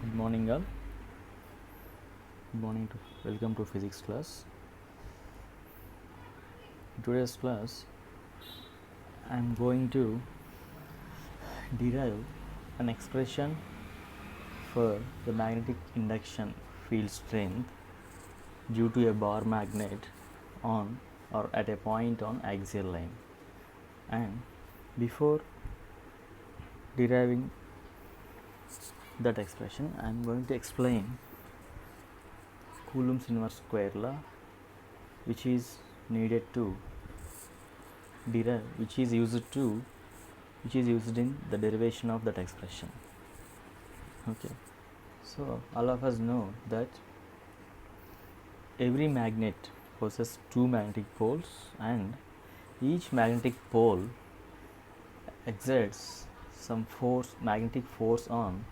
Good morning, all. Good morning. Welcome to physics class. In today's class, I am going to derive an expression for the magnetic induction field strength due to a bar magnet on or at a point on axial line. And before deriving that expression, I am going to explain Coulomb's inverse square law, which is needed to derive, which is used in the derivation of that expression. Okay, so all of us know that every magnet possesses two magnetic poles, and each magnetic pole exerts some magnetic force on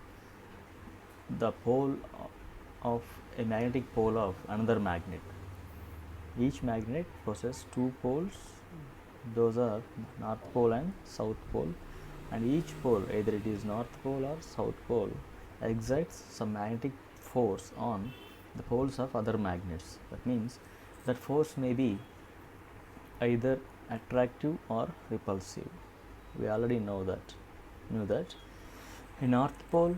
the pole of a magnetic pole of another magnet. Each magnet possesses two poles, those are north pole and south pole, and each pole, either it is north pole or south pole, exerts some magnetic force on the poles of other magnets. That means that force may be either attractive or repulsive. We already knew that a north pole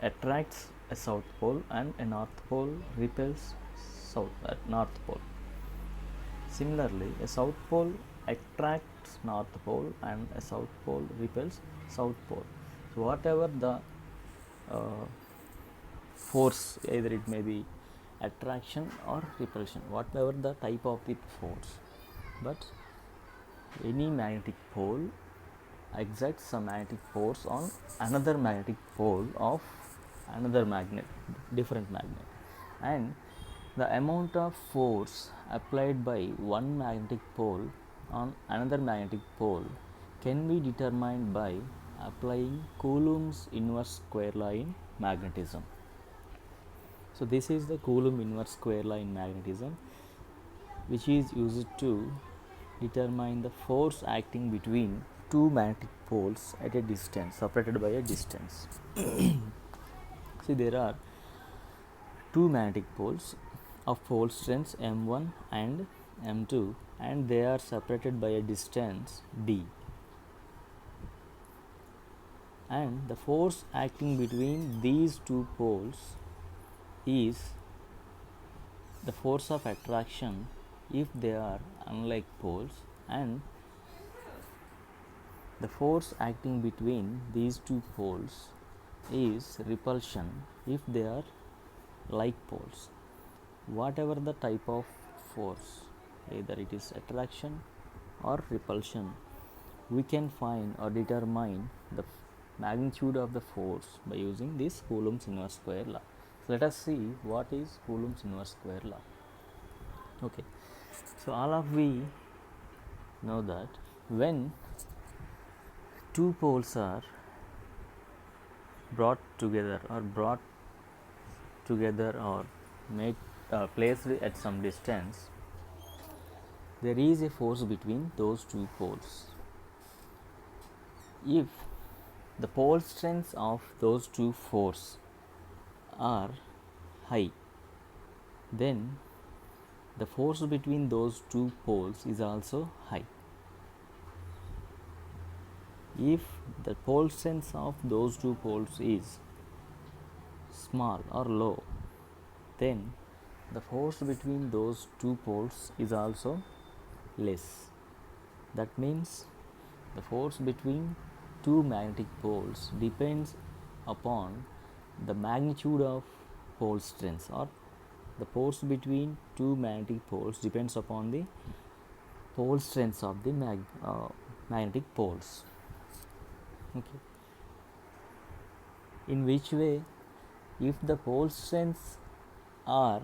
attracts a south pole and a north pole repels north pole. Similarly, a south pole attracts north pole and a south pole repels south pole. So whatever the force, either it may be attraction or repulsion, whatever the type of the force, but any magnetic pole exerts some magnetic force on another magnetic pole of another magnet, different magnet, and the amount of force applied by one magnetic pole on another magnetic pole can be determined by applying Coulomb's inverse square law in magnetism. So this is the Coulomb inverse square law in magnetism, which is used to determine the force acting between two magnetic poles at a distance, separated by a distance. See, there are two magnetic poles of pole strengths m1 and m2, and they are separated by a distance d, and the force acting between these two poles is the force of attraction if they are unlike poles, and the force acting between these two poles is repulsion if they are like poles. Whatever the type of force, either it is attraction or repulsion, we can find or determine the magnitude of the force by using this Coulomb's inverse square law. So let us see what is Coulomb's inverse square law. Okay, so all of we know that when two poles are brought together or made placed at some distance, there is a force between those two poles. If the pole strengths of those two forces are high, then the force between those two poles is also high. If the pole strength of those two poles is small or low, then the force between those two poles is also less. That means the force between two magnetic poles depends upon the magnitude of pole strengths, or the force between two magnetic poles depends upon the pole strengths of the magnetic poles. Okay. In which way? If the pole strengths are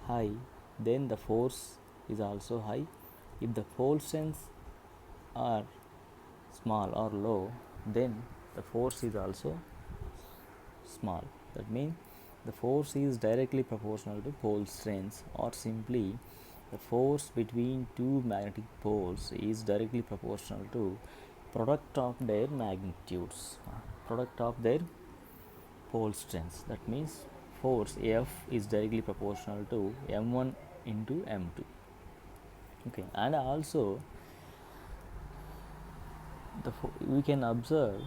high, then the force is also high. If the pole strengths are small or low, then the force is also small. That means the force is directly proportional to pole strengths, or simply the force between two magnetic poles is directly proportional to product of their magnitudes. product of their pole strengths. That means force F is directly proportional to m1 into m2. Okay, and also we can observe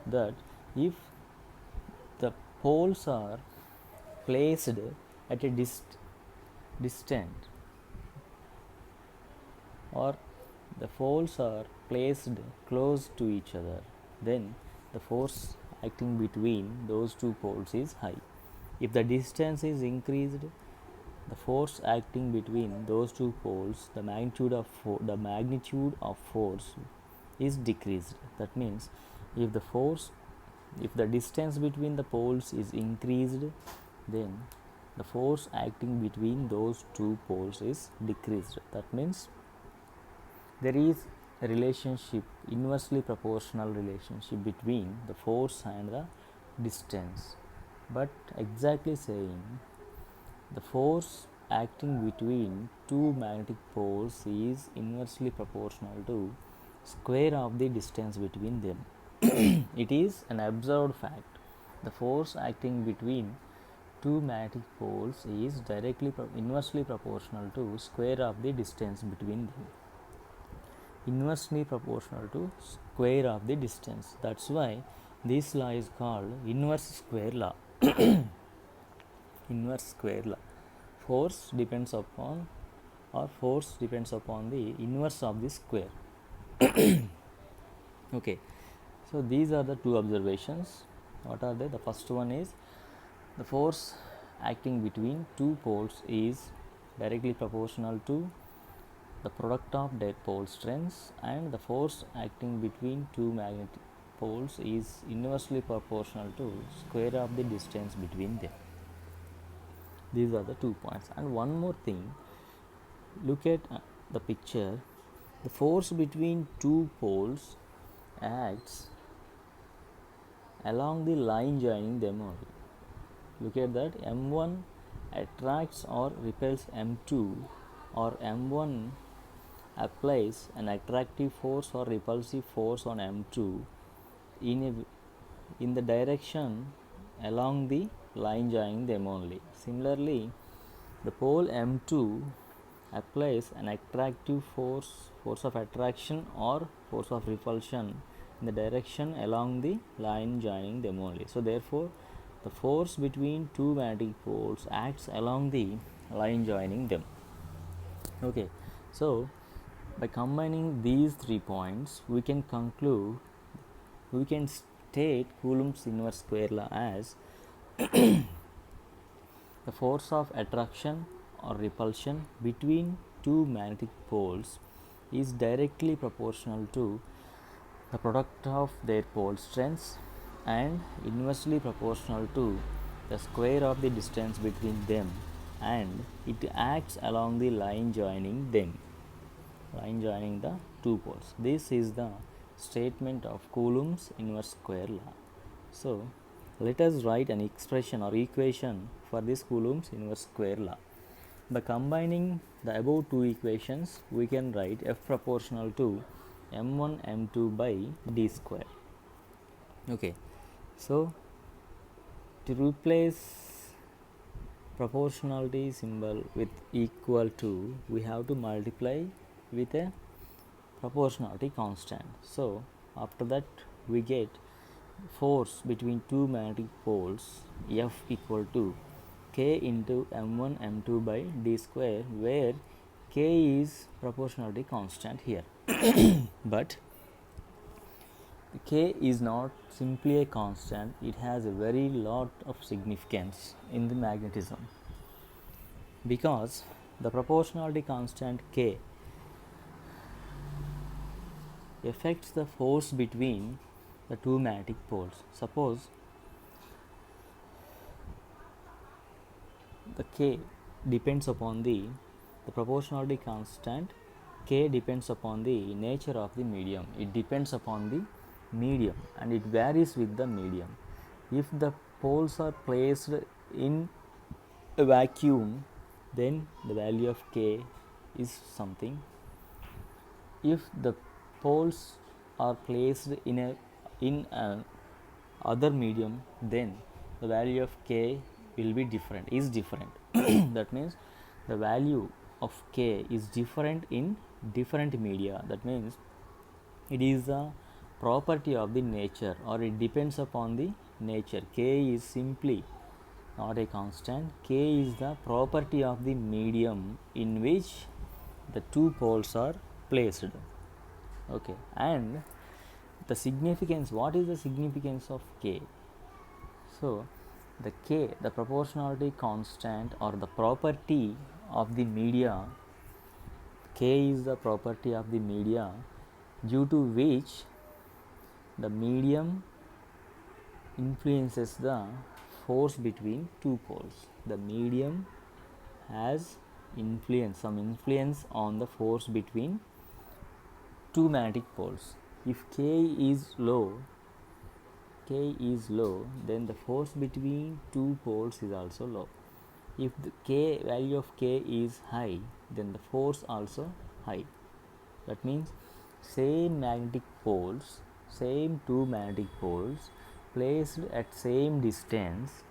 that if the poles are placed at a distant, or the poles are placed close to each other, then the force acting between those two poles is high. If the distance is increased, the force acting between those two poles, the magnitude of force is decreased. That means if the distance between the poles is increased, then the force acting between those two poles is decreased. That means there is a relationship, inversely proportional relationship between the force and the distance. But exactly saying, the force acting between two magnetic poles is inversely proportional to square of the distance between them. It is an observed fact. The force acting between two magnetic poles is directly inversely proportional to square of the distance between them. Inversely proportional to square of the distance. That's why this law is called inverse square law. Inverse square law. Force depends upon the inverse of the square. Okay, so these are the two observations. What are they? The first one is the force acting between two poles is directly proportional to the product of their pole strengths, and the force acting between two magnetic poles is inversely proportional to square of the distance between them. These are the 2 points. And one more thing, look at the picture. The force between two poles acts along the line joining them only. Look at that. M1 attracts or repels M2, or M1 applies an attractive force or repulsive force on M2 in the direction along the line joining them only. Similarly, the pole M2 applies an attractive force of attraction or force of repulsion in the direction along the line joining them only. So therefore, the force between two magnetic poles acts along the line joining them. Okay, so by combining these 3 points, we can state Coulomb's inverse square law as the force of attraction or repulsion between two magnetic poles is directly proportional to the product of their pole strengths and inversely proportional to the square of the distance between them, and it acts along the line joining the two poles. This is the statement of Coulomb's inverse square law. So let us write an expression or equation for this Coulomb's inverse square law. By combining the above two equations, we can write F proportional to m1 m2 by d square. Okay, so to replace proportionality symbol with equal to, we have to multiply with a proportionality constant. So after that, we get force between two magnetic poles F equal to K into m1 m2 by d square, where K is proportionality constant here. But K is not simply a constant, it has a very lot of significance in the magnetism, because the proportionality constant K affects the force between the two magnetic poles. Suppose the K depends upon the proportionality constant K depends upon the nature of the medium. It depends upon the medium and it varies with the medium. If the poles are placed in a vacuum, then the value of K is something. If the poles are placed in a other medium, then the value of k will be different, is different. That means the value of k is different in different media. That means it is a property of the nature, or it depends upon the nature. K is simply not a constant. K is the property of the medium in which the two poles are placed. Okay, and the significance, what is the significance of k? So the k, the proportionality constant or the property of the media, k is the property of the media due to which the medium influences the force between two poles. The medium has some influence on the force between two magnetic poles. If k is low, then the force between two poles is also low. If the value of k is high, then the force also high. That means same two magnetic poles placed at same distance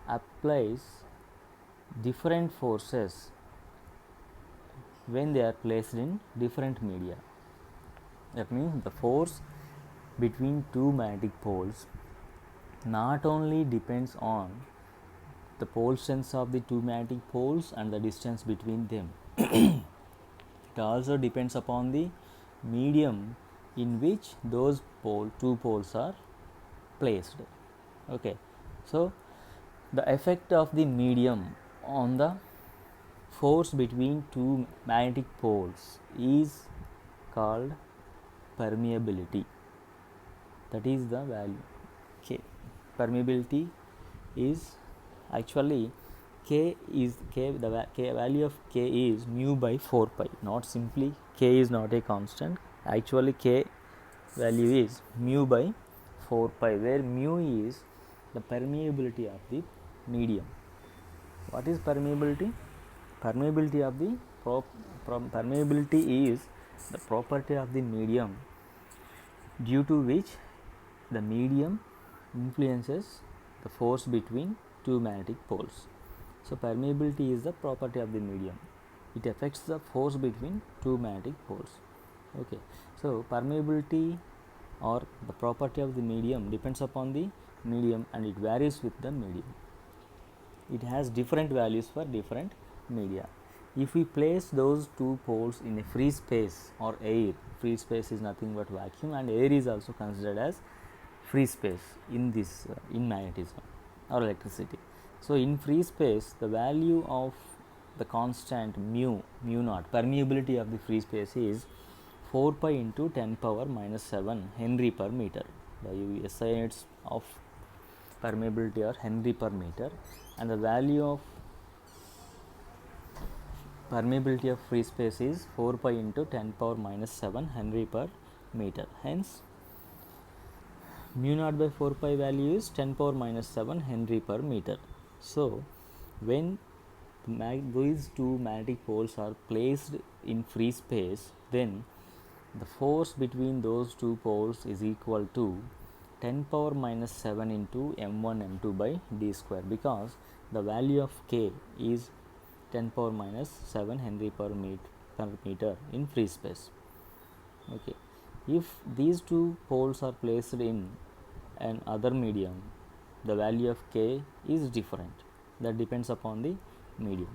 applies different forces when they are placed in different media. That means the force between two magnetic poles not only depends on the pole strengths of the two magnetic poles and the distance between them, it also depends upon the medium in which those two poles are placed. Okay, so the effect of the medium on the force between two magnetic poles is called permeability. That is the value k. Permeability is actually the value of k is mu by 4 pi. Not simply k is not a constant. Actually k value is mu by 4 pi, where mu is the permeability of the medium. What is permeability? Permeability of the permeability is the property of the medium due to which the medium influences the force between two magnetic poles. So permeability is the property of the medium. It affects the force between two magnetic poles. Okay, so permeability or the property of the medium depends upon the medium, and it varies with the medium. It has different values for different media. If we place those two poles in a free space or air, free space is nothing but vacuum, and air is also considered as free space in this in magnetism or electricity. So in free space, the value of the constant mu naught, permeability of the free space, is 4 pi into 10 power minus 7 Henry per meter. The SI units of permeability are Henry per meter, and the value of permeability of free space is 4 pi into 10 power minus 7 Henry per meter. Hence mu naught by 4 pi value is 10 power minus 7 Henry per meter. So when these two magnetic poles are placed in free space, then the force between those two poles is equal to 10 power minus 7 into m1 m2 by d square, because the value of k is 10 power minus 7 Henry per meter in free space. Okay, if these two poles are placed in an other medium, the value of k is different. That depends upon the medium.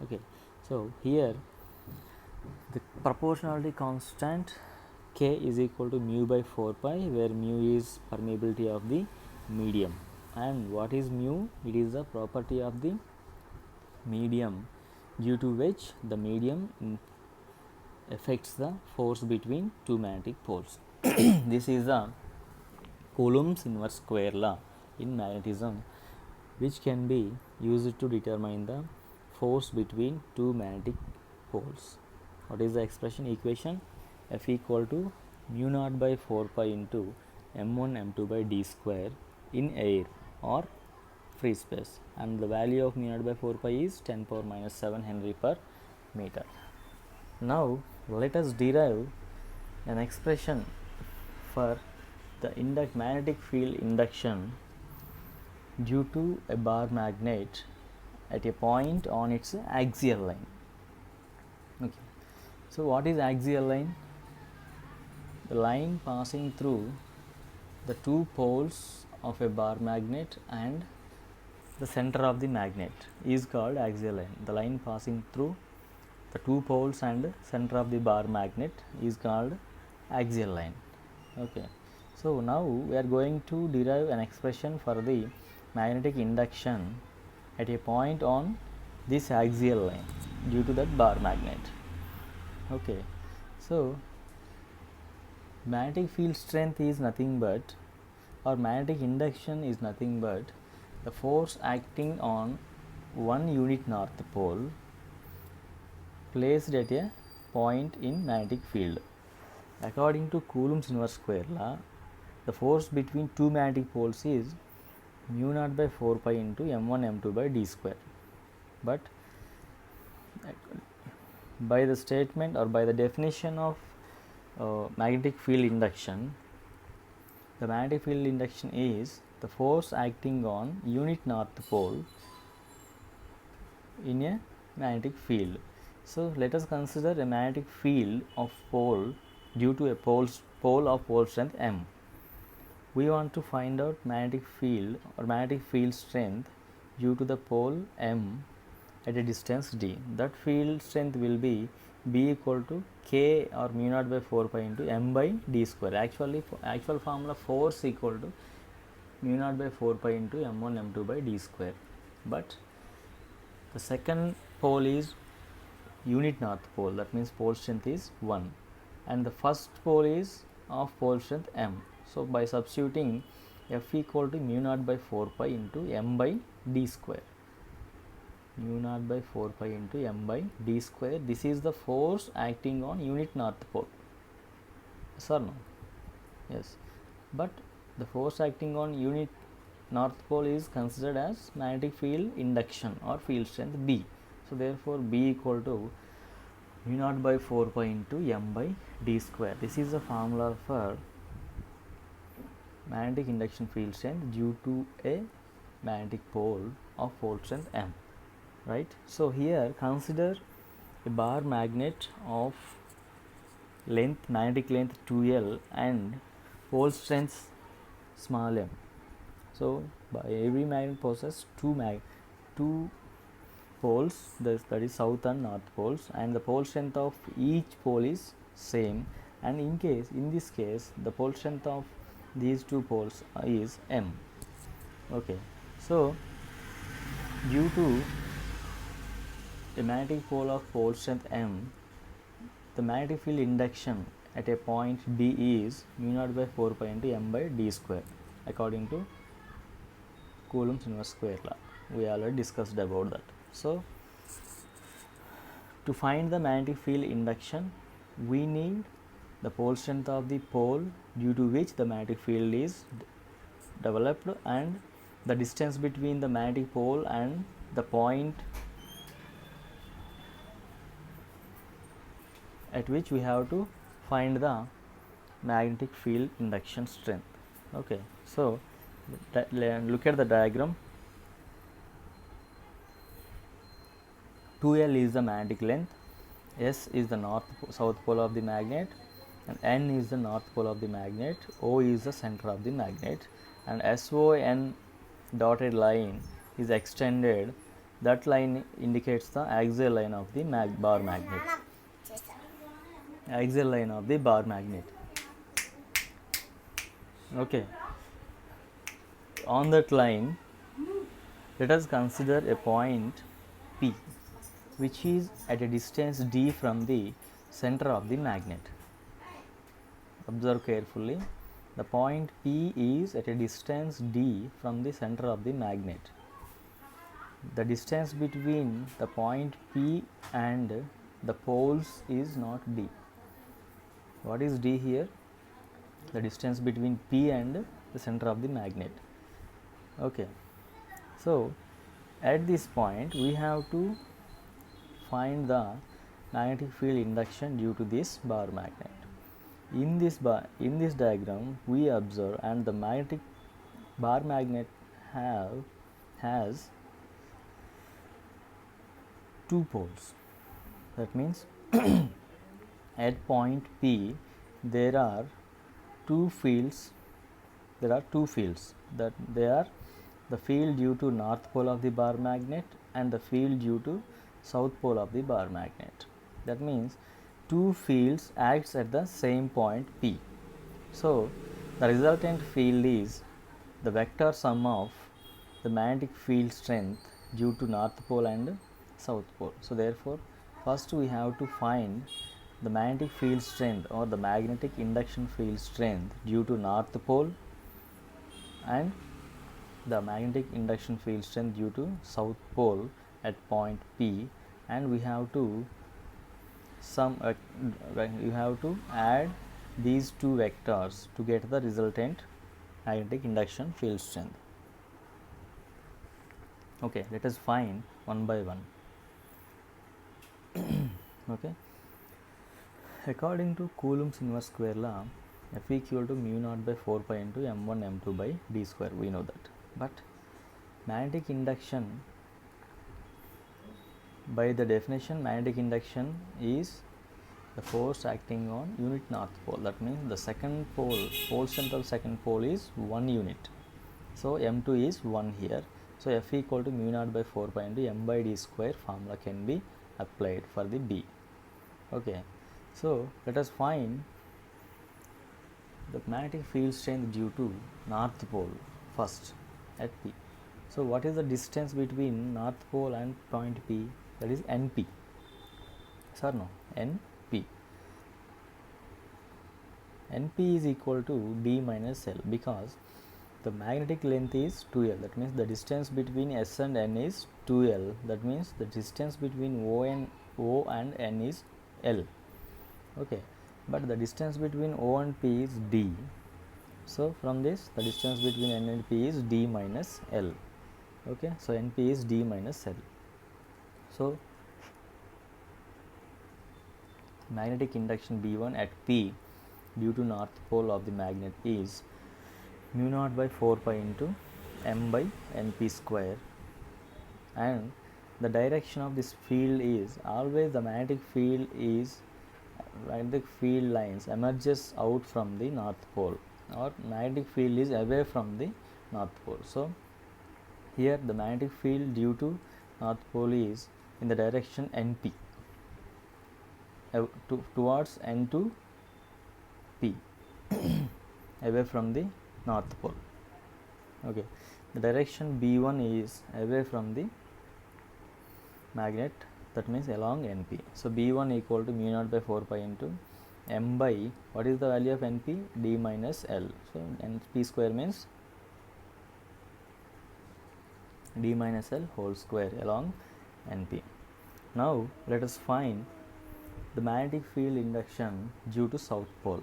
Okay, so here the proportionality constant k is equal to mu by 4 pi, where mu is permeability of the medium. And what is mu? It is the property of the medium due to which the medium affects the force between two magnetic poles. This is the Coulomb's inverse square law in magnetism, which can be used to determine the force between two magnetic poles. What is the equation? F equal to mu naught by 4 pi into m1 m2 by d square in air or free space, and the value of mu naught by 4 pi is 10 power minus 7 Henry per meter. Now let us derive an expression for the magnetic field induction due to a bar magnet at a point on its axial line. Okay, so what is axial line? The line passing through the two poles of a bar magnet and the center of the magnet is called axial line. The line passing through the two poles and center of the bar magnet is called axial line. Okay, so now we are going to derive an expression for the magnetic induction at a point on this axial line due to that bar magnet. Okay, so magnetic field strength is nothing but, or magnetic induction is nothing but, the force acting on one unit north pole placed at a point in magnetic field. According to Coulomb's inverse square law, the force between two magnetic poles is mu naught by 4 pi into m1 m2 by d square. But by the statement or by the definition of magnetic field induction, the magnetic field induction is the force acting on unit north pole in a magnetic field. So let us consider a magnetic field of pole due to a pole of pole strength m. We want to find out magnetic field or magnetic field strength due to the pole m at a distance d. That field strength will be B equal to K or mu naught by 4 pi into m by d square. Actual formula force equal to mu naught by 4 pi into m1 m2 by d square. But the second pole is unit north pole, that means pole strength is 1, and the first pole is of pole strength m. So by substituting F equal to mu naught by 4 pi into m by d square, mu naught by 4 pi into m by d square, this is the force acting on unit north pole. Yes or no? Yes, but the force acting on unit north pole is considered as magnetic field induction or field strength B. So therefore B equal to mu naught by 4 pi into m by d square. This is the formula for magnetic induction field strength due to a magnetic pole of pole strength m. Right. So here consider a bar magnet of magnetic length 2L and pole strength small m. So by every magnet possesses two poles, that is south and north poles, and the pole strength of each pole is same, and in this case the pole strength of these two poles is m. Okay, so due to a magnetic pole of pole strength m, the magnetic field induction at a point D is mu naught by 4 pi into m by d square according to Coulomb's inverse square law. We already discussed about that. So to find the magnetic field induction, we need the pole strength of the pole due to which the magnetic field is developed and the distance between the magnetic pole and the point at which we have to find the magnetic field induction strength. Okay, so look at the diagram. 2L is the magnetic length, S is the south pole of the magnet, and N is the north pole of the magnet, O is the center of the magnet, and SON dotted line is extended. That line indicates the axial line of the bar magnet. Axial line of the bar magnet. Okay. On that line, let us consider a point P, which is at a distance d from the center of the magnet. Observe carefully. The point P is at a distance d from the center of the magnet. The distance between the point P and the poles is not d. What is d here? The distance between P and the center of the magnet. Okay. So at this point we have to find the magnetic field induction due to this bar magnet. In this diagram, we observe, and the magnetic bar magnet has two poles. That means at point P there are two fields. That they are the field due to north pole of the bar magnet and the field due to south pole of the bar magnet. That means two fields acts at the same point P. So the resultant field is the vector sum of the magnetic field strength due to north pole and south pole. So therefore, first we have to find the magnetic field strength or the magnetic induction field strength due to north pole and the magnetic induction field strength due to south pole at point P, and we have to add these two vectors to get the resultant magnetic induction field strength. Okay, let us find one by one. Okay, according to Coulomb's inverse square law, F equal to mu naught by 4 pi into m1 m2 by d square, we know that. But magnetic induction, by the definition, magnetic induction is the force acting on unit north pole. That means the second pole central second pole is 1 unit. So m2 is 1 here. So F equal to mu naught by 4 pi into m by d square formula can be applied for the B. Okay, so let us find the magnetic field strength due to north pole first at P. So what is the distance between north pole and point P? That is NP. Sir, no, NP. NP is equal to D minus L because the magnetic length is 2L. That means the distance between S and N is 2L. That means the distance between O and N is L. Okay, but the distance between O and P is D. So from this, the distance between N and P is D minus L. Okay, so NP is D minus L. So magnetic induction B1 at P due to north pole of the magnet is mu naught by 4 pi into m by np square, and the direction of this field is always the magnetic field lines emerges out from the north pole, or magnetic field is away from the north pole. So here the magnetic field due to north pole is in the direction NP towards N to P away from the north pole. Okay, the direction B1 is away from the magnet, that means along NP. So B1 equal to mu naught by 4 pi into m by, what is the value of NP? D minus L. So NP square means D minus L whole square along NP. Now let us find the magnetic field induction due to south pole.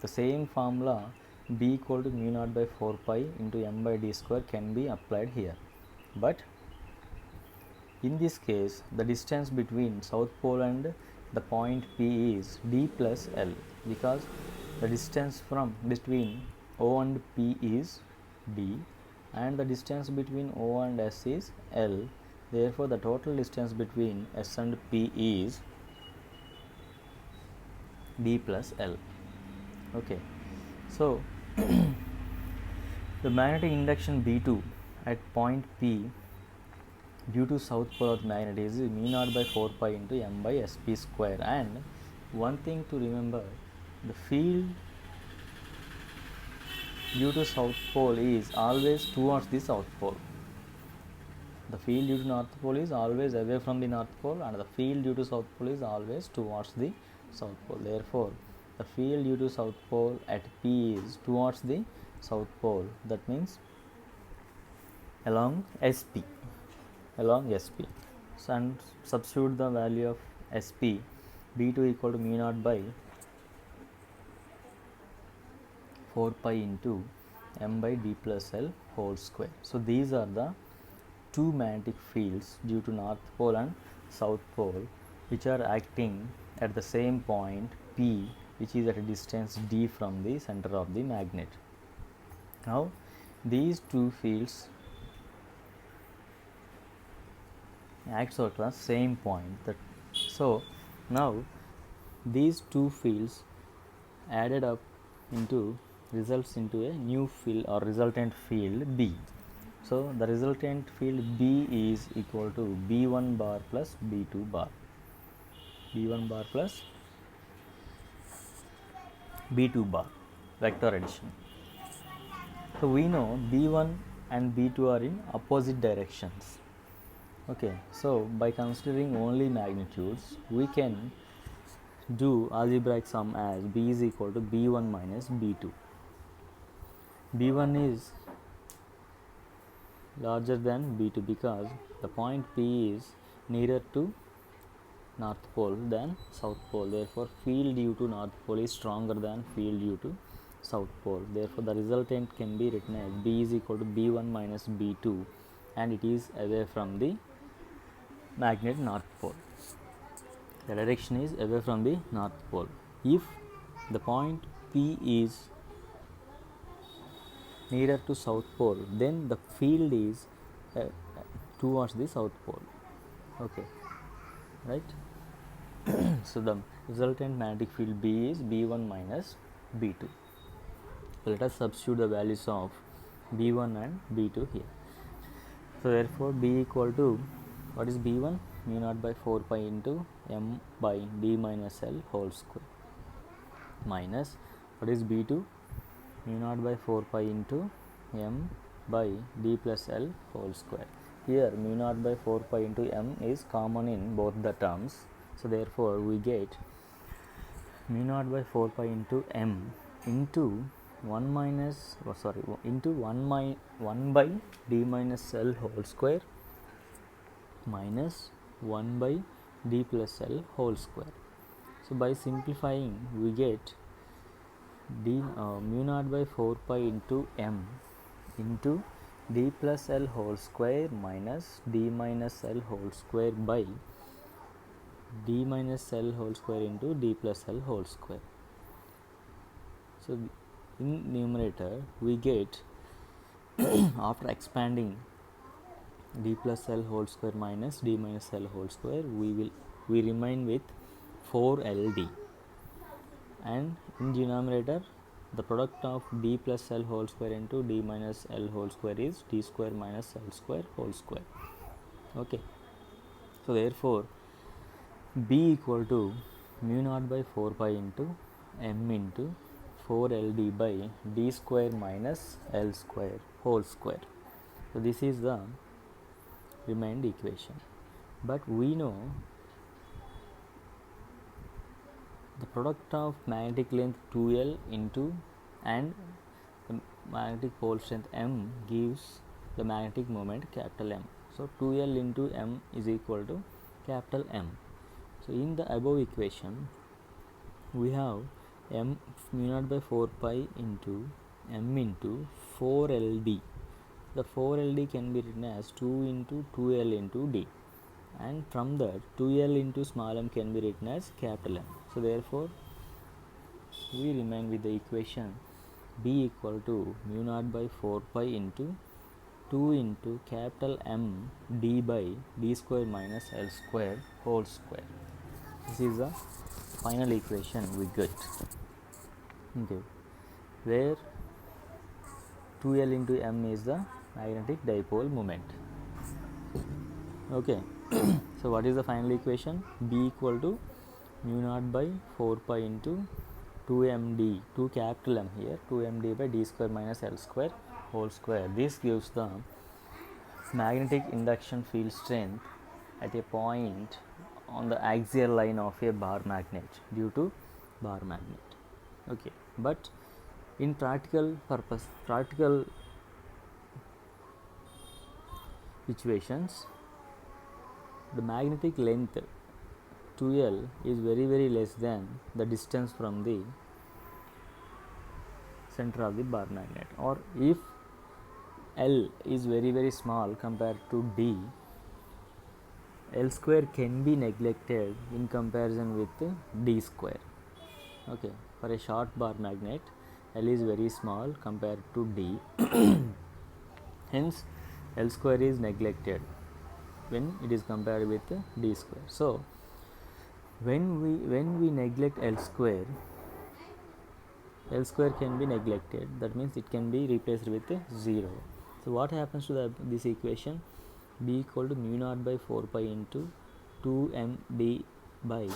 The same formula B equal to mu naught by 4 pi into m by d square can be applied here, but in this case the distance between south pole and the point P is D plus L, because the distance between O and P is D and the distance between O and S is L. Therefore the total distance between S and P is D plus L. Okay, so the magnetic induction B2 at point P due to south pole of the magnet is mu naught by 4 pi into m by sp square. And one thing to remember, the field due to south pole is always towards the south pole. The field due to north pole is always away from the north pole, and the field due to south pole is always towards the south pole. Therefore the field due to south pole at P is towards the south pole, that means along SP. So, and substitute the value of SP, B2 equal to mu naught by 4 pi into m by d plus L whole square. So these are the two magnetic fields due to north pole and south pole which are acting at the same point P which is at a distance d from the center of the magnet. Now these two fields acts out at same point. So now these two fields added up into results into a new field or resultant field B. So the resultant field B is equal to B1 bar plus B2 bar. B1 bar plus B2 bar, vector addition. So we know B1 and B2 are in opposite directions. Okay, so by considering only magnitudes, we can do algebraic sum as B is equal to B1 minus B2. B1 is larger than B2 because the point P is nearer to north pole than south pole. Therefore, field due to north pole is stronger than field due to south pole. Therefore, the resultant can be written as B is equal to B1 minus B2, and it is away from the magnet north pole. The direction is away from the north pole. If the point P is nearer to south pole, then the field is towards the south pole. Okay, right? So the resultant magnetic field B is B1 minus B2. So let us substitute the values of B1 and B2 here. So therefore B equal to, what is B1? Mu naught by 4 pi into m by d minus L whole square, minus, what is B2? Mu naught by 4 pi into m by d plus L whole square. Here mu naught by 4 pi into m is common in both the terms. So therefore we get mu naught by 4 pi into m into 1 by d minus L whole square minus 1 by d plus L whole square. So by simplifying we get mu naught by 4 pi into m into d plus L whole square minus d minus L whole square by d minus L whole square into d plus L whole square. So in numerator we get after expanding d plus L whole square minus d minus L whole square, we remain with 4LD, and in denominator the product of d plus L whole square into d minus L whole square is d square minus L square whole square. Okay, so therefore B equal to mu naught by 4 pi into m into 4LD by d square minus L square whole square. So this is the remained equation, but we know the product of magnetic length 2L into and the magnetic pole strength m gives the magnetic moment capital M. So 2L into m is equal to capital M. So in the above equation we have m mu naught by 4 pi into m into 4LD. The 4LD can be written as 2 into 2L into D, and from that 2L into small m can be written as capital M. So therefore we remain with the equation B equal to mu naught by 4 pi into 2 into capital M D by d square minus L square whole square. This is the final equation we get. Okay, where 2L into m is the magnetic dipole moment. Okay, so what is the final equation? B equal to mu naught by 4 pi into 2md, 2 capital M here, 2md by d square minus L square whole square. This gives the magnetic induction field strength at a point on the axial line of a bar magnet due to bar magnet. Okay, but in practical situations, the magnetic length 2L is very less than the distance from the center of the bar magnet, or if L is very small compared to D, L square can be neglected in comparison with D square. Okay, for a short bar magnet, L is very small compared to D. Hence, L square is neglected when it is compared with D square. So, when we neglect L square can be neglected. That means it can be replaced with 0. So, what happens to this equation? B equal to mu naught by 4 pi into 2md by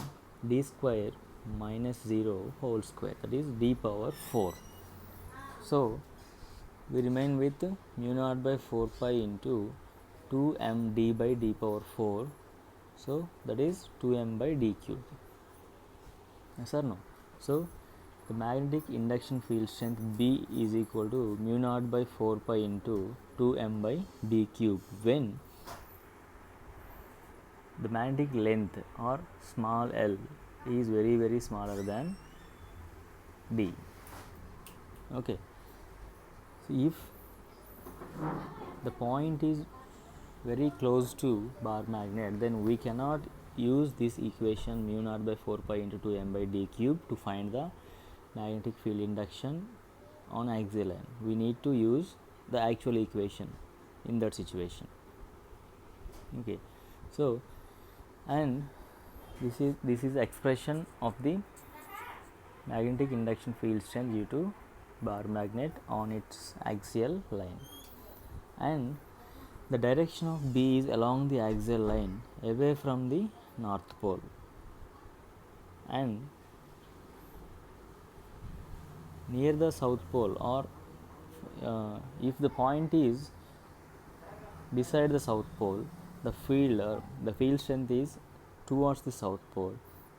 d square minus 0 whole square, that is d power 4. So, we remain with mu naught by 4 pi into 2md by d power 4. So, that is 2m by d cube. Yes or no? So, the magnetic induction field strength B is equal to mu naught by 4 pi into 2m by d cube when the magnetic length or small l is very smaller than D. Okay. So, if the point is very close to bar magnet, then we cannot use this equation mu naught by 4 pi into 2m by d cube to find the magnetic field induction on axial line. We need to use the actual equation in that situation. Okay. So, and this is expression of the magnetic induction field strength due to bar magnet on its axial line, and the direction of B is along the axial line away from the north pole, and near the south pole, or if the point is beside the south pole, the field strength is towards the south pole.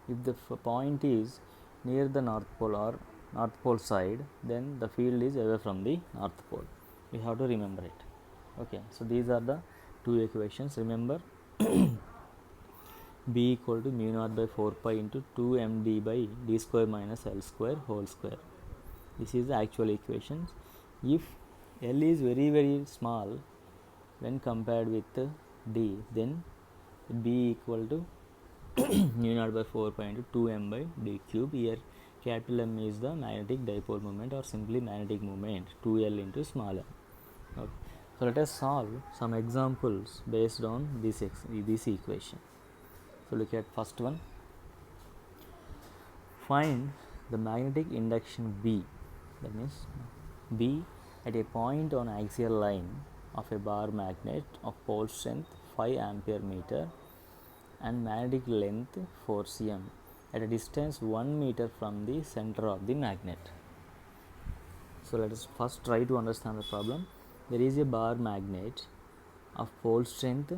If the point is near the north pole or north pole side, then the field is away from the north pole. We have to remember it. Okay, so these are the two equations. Remember, B equal to mu naught by 4 pi into 2md by d square minus L square whole square. This is the actual equations. If L is very small when compared with D, then B equal to mu naught by 4 pi into 2m by d cube. Here capital M is the magnetic dipole moment or simply magnetic moment, 2L into small m. Okay. So, let us solve some examples based on this equation. So, look at first one. Find the magnetic induction B, that means B at a point on axial line of a bar magnet of pole strength 5 ampere meter and magnetic length 4 cm at a distance 1 meter from the center of the magnet. So, let us first try to understand the problem. There is a bar magnet of pole strength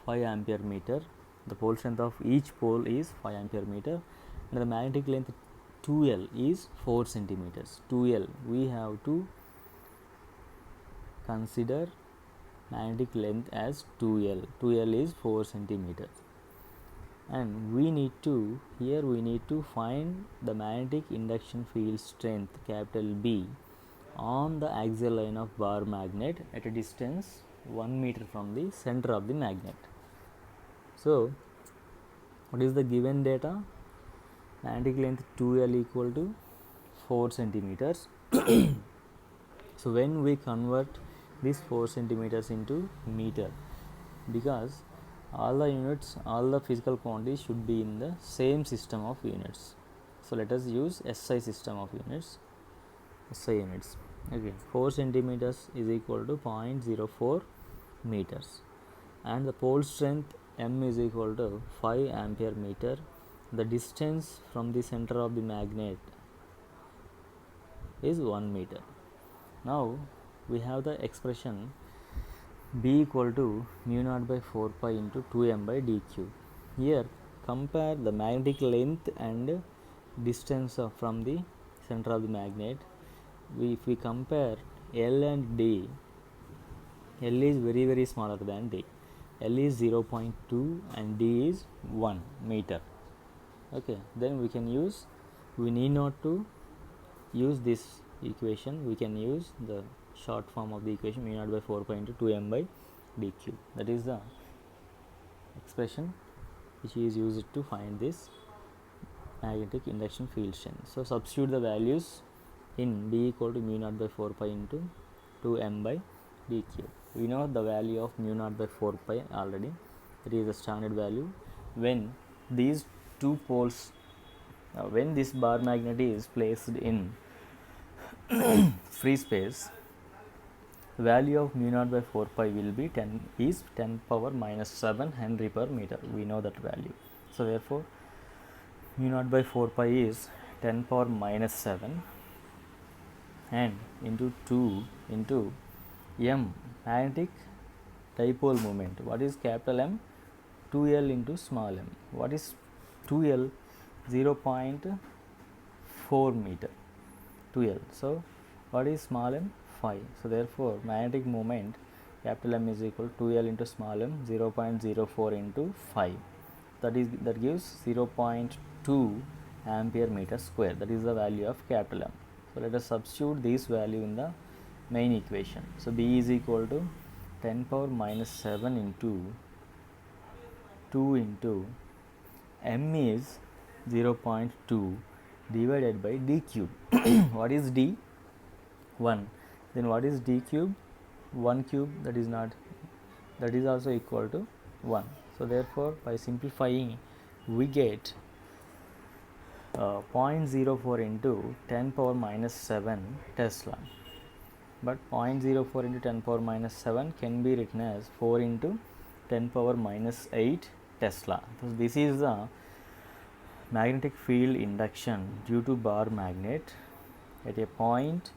5 ampere meter. The pole strength of each pole is 5 ampere meter, and the magnetic length 2L is 4 centimeters. 2L, we have to consider magnetic length as 2L. 2L is 4 centimeters, and we need to find the magnetic induction field strength capital B on the axial line of bar magnet at a distance 1 meter from the center of the magnet. So, what is the given data? Magnetic length 2L equal to 4 centimeters. So, when we convert this 4 centimeters into meter, because all the units, all the physical quantities should be in the same system of units. So, let us use SI system of units. SI units. Okay, 4 centimeters is equal to 0.04 meters, and the pole strength M is equal to 5 ampere meter. The distance from the center of the magnet is 1 meter. Now, we have the expression B equal to mu naught by 4 pi into 2m by d cube. Here, compare the magnetic length and distance from the center of the magnet. If we compare L and D, L is very smaller than D. L is 0.2 and D is 1 meter. Okay, then we need not to use this equation. We can use the short form of the equation mu naught by 4 pi into 2m by d cube. That is the expression which is used to find this magnetic induction field strength. So substitute the values in B equal to mu naught by 4 pi into 2m by d cube. We know the value of mu naught by 4 pi already. It is the standard value. When these two poles, when this bar magnet is placed in free space, the value of mu naught by 4 pi will be 10 power minus 7 Henry per meter. We know that value. So therefore mu naught by 4 pi is 10 power minus 7 and into 2 into m, magnetic dipole moment. What is capital M? 2L into small m. What is 2L? 0.4 meter. 2L. So what is small m? 5. So therefore magnetic moment capital M is equal to 2L into small m, 0.04 into 5. That gives 0.2 ampere meter square. That is the value of capital M. So let us substitute this value in the main equation. So B is equal to 10 power minus 7 into 2 into m is 0.2 divided by d cube. What is d? 1. Then what is d cube? 1 cube, that is also equal to 1. So therefore by simplifying we get 0.04 into 10 power minus 7 Tesla. But 0.04 into 10 power minus 7 can be written as 4 into 10 power minus 8 Tesla. So this is the magnetic field induction due to bar magnet at a point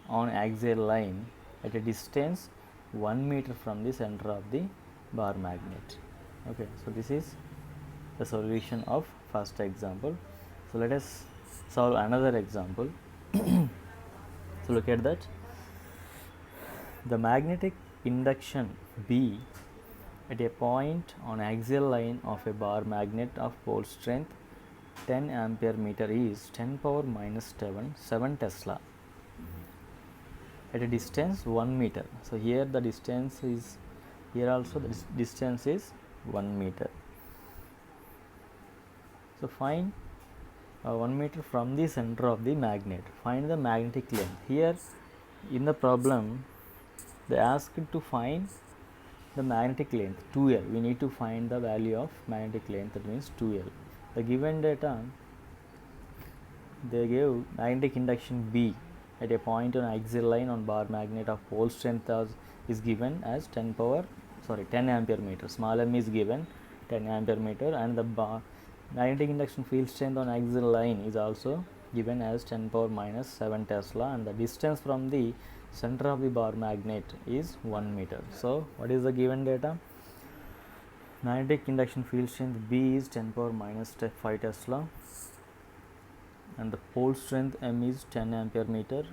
on axial line at a distance 1 meter from the center of the bar magnet. Okay, so this is the solution of first example. So let us solve another example. So look at that. The magnetic induction B at a point on axial line of a bar magnet of pole strength 10 ampere meter is 10 power minus 7 Tesla at a distance 1 meter. So here the distance is, here also the distance is 1 meter. So find 1 meter from the center of the magnet. Find the magnetic length. Here in the problem they asked to find the magnetic length 2L. We need to find the value of magnetic length, that means 2L. The given data, they gave magnetic induction B at a point on axial line on bar magnet of pole strength is given as 10 ampere meter. Small m is given 10 ampere meter and the magnetic induction field strength on axial line is also given as 10 power minus 7 Tesla and the distance from the center of the bar magnet is 1 meter. So what is the given data? Magnetic induction field strength B is 10 power minus 5 Tesla and the pole strength M is 10 ampere meter.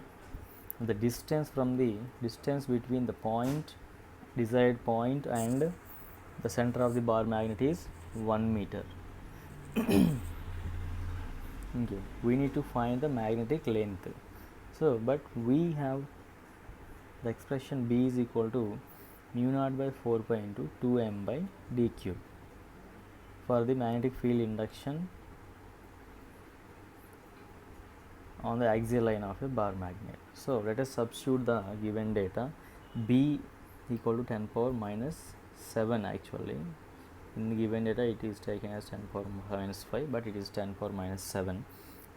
And the distance between the desired point and the center of the bar magnet is 1 meter. Okay, we need to find the magnetic length. So but we have the expression B is equal to mu naught by 4 pi into 2m by d cube for the magnetic field induction on the axial line of a bar magnet. So let us substitute the given data. B equal to 10 power minus 7 actually. In the given data it is taken as 10 power minus 5, but it is 10 power minus 7.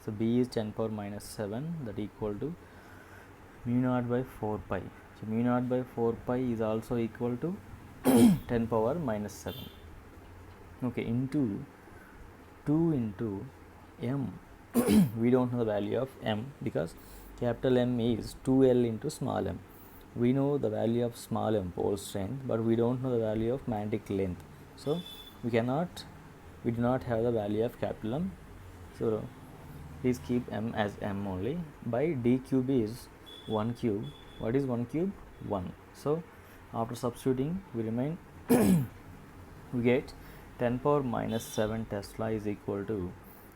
So B is 10 power minus 7, that equal to mu naught by 4 pi. So mu naught by 4 pi is also equal to 10 power minus 7. Okay, into 2 into m. We don't know the value of m because capital M is 2L into small m. We know the value of small m, pole strength, but we don't know the value of magnetic length. So we do not have the value of capital M. So please keep m as m only. By d cube is 1 cube. What is 1 cube? 1. So after substituting we remain we get 10 power minus 7 Tesla is equal to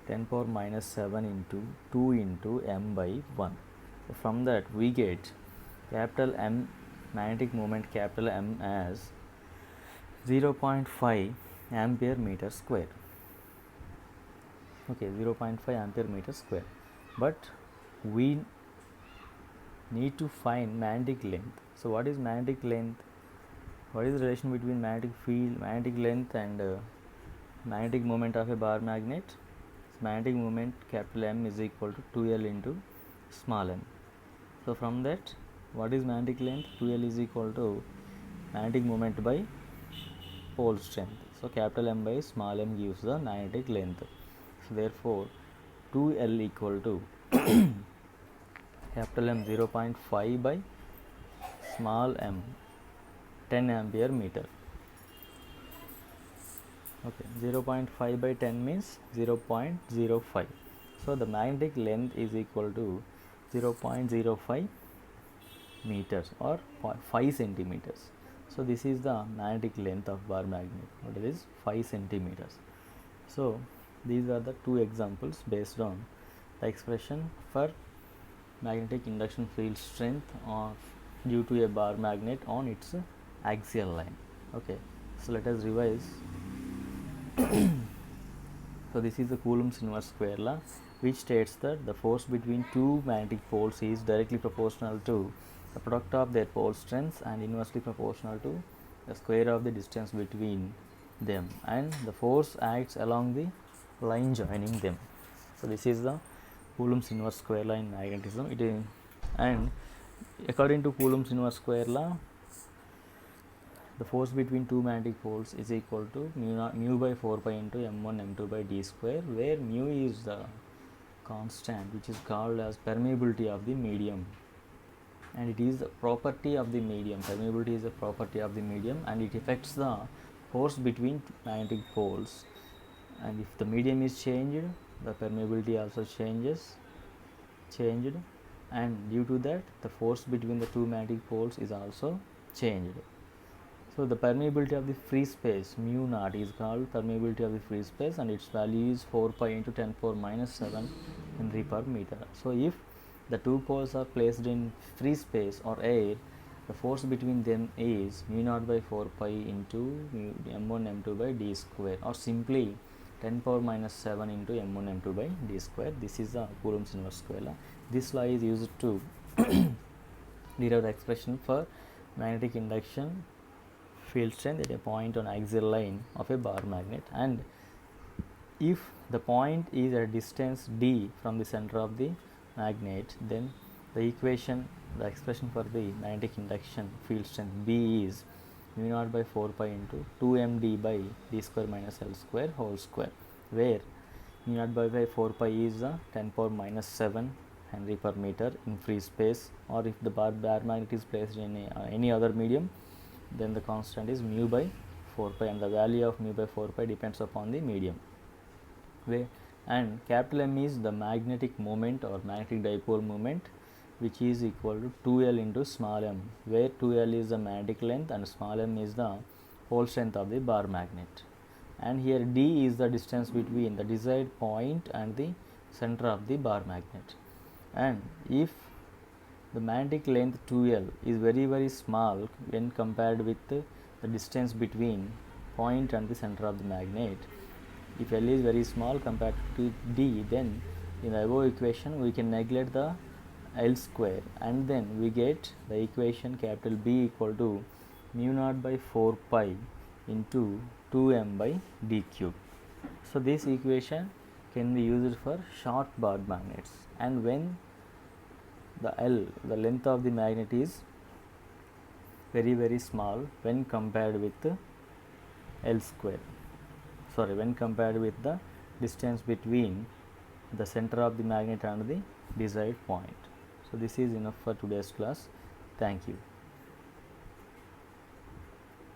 10 power minus 7 into 2 into m by 1. So from that we get capital M, magnetic moment capital M as 0.5 ampere meter square. okay, 0.5 ampere meter square. But we need to find magnetic length. So what is magnetic length? What is the relation between magnetic field, magnetic length, and magnetic moment of a bar magnet? Magnetic moment capital M is equal to 2L into small m. So from that, what is magnetic length? 2L is equal to magnetic moment by pole strength. So capital M by small m gives the magnetic length. So therefore 2L equal to capital M 0.5 by small m 10 ampere meter. Okay, 0.5 by 10 means 0.05. So the magnetic length is equal to 0.05 meters or 5 centimeters. So this is the magnetic length of bar magnet. What it is? 5 centimeters. So these are the two examples based on the expression for magnetic induction field strength of due to a bar magnet on its axial line. Okay, so let us revise. So this is the Coulomb's inverse square law, which states that the force between two magnetic poles is directly proportional to the product of their pole strengths and inversely proportional to the square of the distance between them, and the force acts along the line joining them. So this is the Coulomb's inverse square law in magnetism. It is, and according to Coulomb's inverse square law, the force between two magnetic poles is equal to mu by 4 pi into m1 m2 by d square, where mu is the constant which is called as permeability of the medium, and it is the property of the medium. Permeability is a property of the medium, and it affects the force between magnetic poles, and if the medium is changed, the permeability also changed, and due to that the force between the two magnetic poles is also changed. So the permeability of the free space mu naught is called permeability of the free space, and its value is 4 pi into 10 power minus 7 Henry per meter. So if the two poles are placed in free space or air, the force between them is mu naught by 4 pi into m1 m2 by d square, or simply 10 power minus 7 into m1 m2 by d square. This is the Coulomb's inverse square law. This law is used to derive the expression for magnetic induction field strength at a point on axial line of a bar magnet, and if the point is at a distance d from the center of the magnet, then the expression for the magnetic induction field strength B is mu naught by 4 pi into 2md by d square minus l square whole square, where mu naught by 4 pi is 10 power minus 7 Henry per meter in free space, or if the bar magnet is placed in any other medium, then the constant is mu by 4 pi, and the value of mu by 4 pi depends upon the medium. And capital M is the magnetic moment or magnetic dipole moment, which is equal to 2L into small m, where 2L is the magnetic length and small m is the pole strength of the bar magnet, and here d is the distance between the desired point and the center of the bar magnet. And if the magnetic length 2L is very small when compared with the distance between point and the center of the magnet, if L is very small compared to D, then in the above equation we can neglect the L square, and then we get the equation capital B equal to mu naught by 4 pi into 2m by d cube. So this equation can be used for short bar magnets, and when the L, the length of the magnet, is very small when compared with L square, when compared with the distance between the center of the magnet and the desired point. So this is enough for today's class. Thank you.